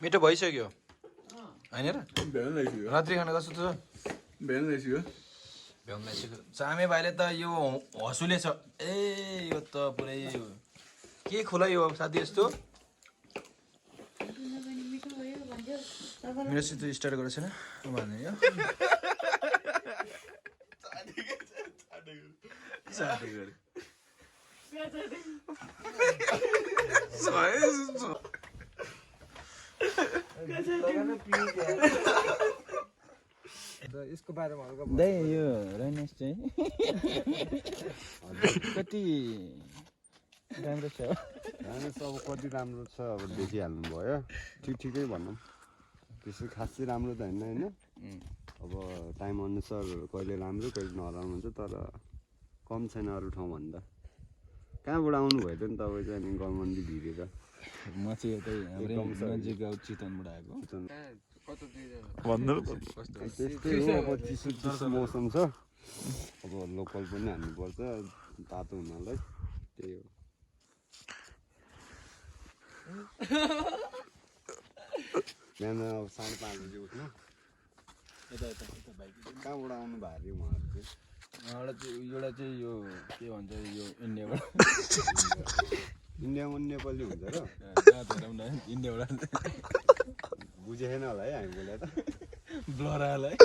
मिठो भइसक्यो हैन र भेन ल्याइसक्यो रात्रि खाना कस्तो छ भेन ल्याइसक्यो भ्याउन लागिसक्यो चामे भाइले त यो हसुले छ ए यो त पुरै के खोला यो साथी यस्तो मेरो सित स्टार्ट गरेको छैन भन्ने यो यसको बारेमा हल्का दाइ यो राइनेस चाहिँ कति राम्रो छ राइनेस अब कति राम्रो छ अब देखिहाल्नु भयो ठिकै भनौँ त्यसै खासै राम्रो त होइन अब टाइम अनुसार कहिले राम्रो कहिले नराम्रो हुन्छ तर कम छैन अरू ठाउँभन्दा कहाँबाट आउनुभयो त नि तपाईँ चाहिँ अनि गलमन्दी भिरेर म चाहिँ यतै हाम्रै नजिक गाउँ चितवनबाट आएको त्यस्तै हो अब चिसो मौसम छ अब लोकल पनि हान्नुपर्छ तातो हुनालाई त्यही हो बिहान अब 5:30 बजी उठ्नु कहाँबाट आउनु भयो अरे उहाँहरू चाहिँ एउटा चाहिँ यो के भन्छ यो इन्डियाबाट इन्डियामा नेपाली हुन्छ र इन्डियाबाट बुझेन होला है हामी बोले त ब्लरालाई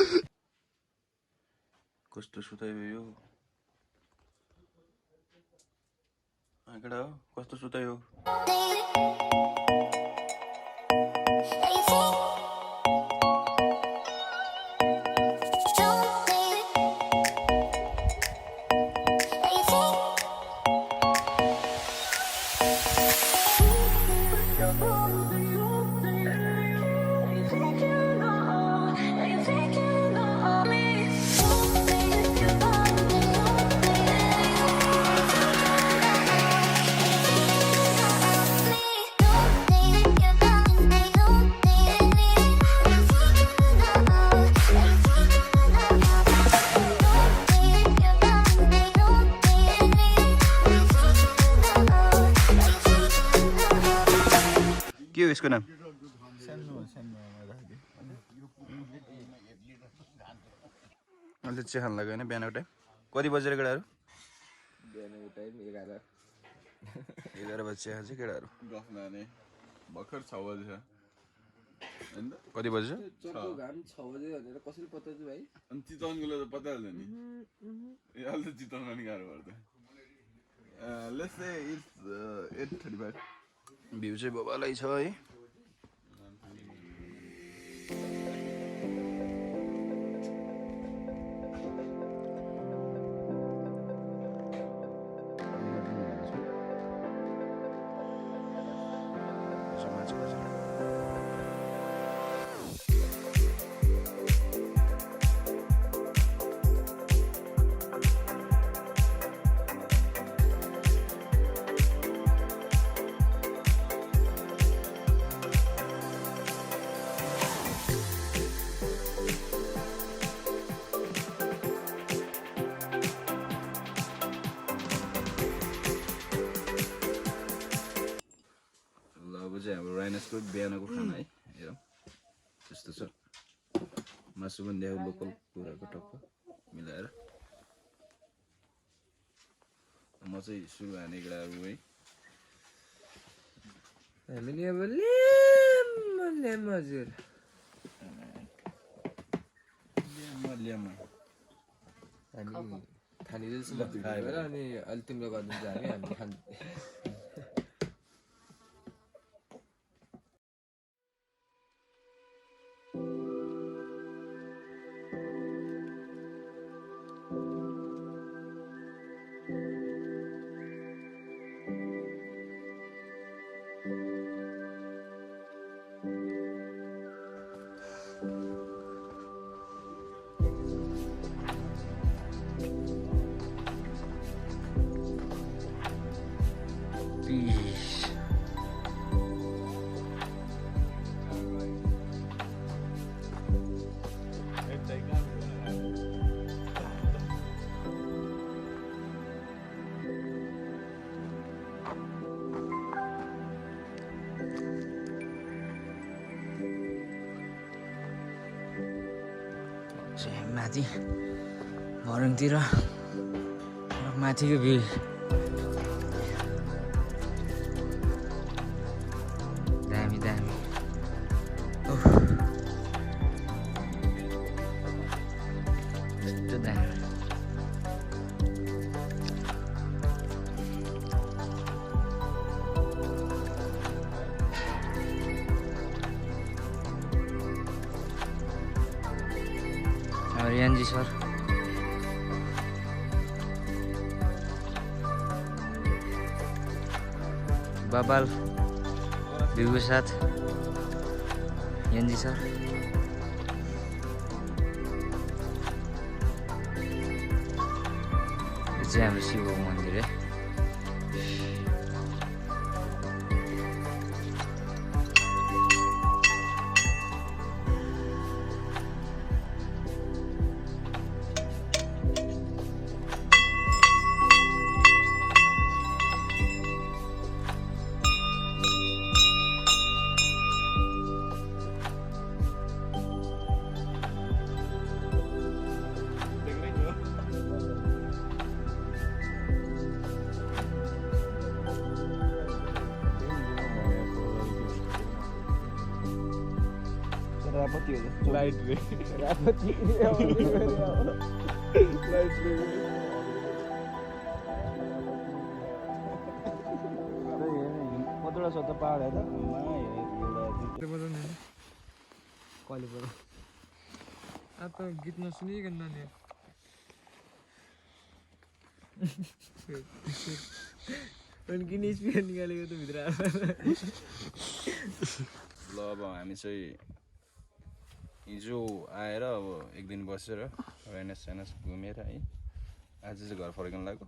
कस्तो सुतायो यो केटा हो कस्तो सुतायो के हो यसको नाम अहिले चिया खान लाग्यो होइन बिहानको टाइम कति बजेर केटाहरू बिहानको टाइम 11 बजी चिया खान्छ केटाहरू गफ लाने भर्खर 6 बजी छ हैन कति बजी छ चक्को घाम 6 बजे भनेर कसरी पत्ता चाहिँ भाइ अनि चितवनको त पत्ता हाल्छ नि ए अहिले त चितवन पनि गाह्रो पर्छ लेट्स से इट्स 8:35 भ्यू चाहिँ बबालै छ है हाम्रो राइनास्कोट बिहानको खाना है हेरौँ त्यस्तो छ मासु पनि देखाउ लोकल कुराको टक्क मिलाएर म चाहिँ सुरु हाने केटाहरू है हामीले अब ल्याम हजुर ल्यामा हामी खानिदिन्छ अनि अलि तिम्रो गरिदिन्छ हामी खान्छ माथि भरुङतिर माथिको भ्यू दामी दामी कस्तो दामी रियान जी सर बाबाल भ्यू के साथ रियान जी सर यो चाहिँ हाम्रो शिव मन्दिर है लाइट रे कतिवटा छ त पहाड है त कहिले पऱ्यो अब गीत नसुनिकन नानी किन स्पिकर निकालेको त भित्र ल अब हामी चाहिँ हिजो आएर अब एक दिन बसेर राइनास घुमेर है आज चाहिँ घर फर्किन लाग्यो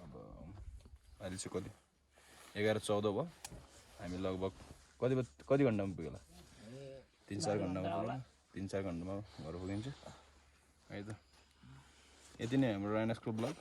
अब अहिले चाहिँ कति 11:14 भयो हामी लगभग कति घन्टामा पुग्यो होला 3-4 घन्टामा पुग्यो 3-4 घन्टामा घर पुगिन्छ है त यति नै हाम्रो राइनासको ब्लग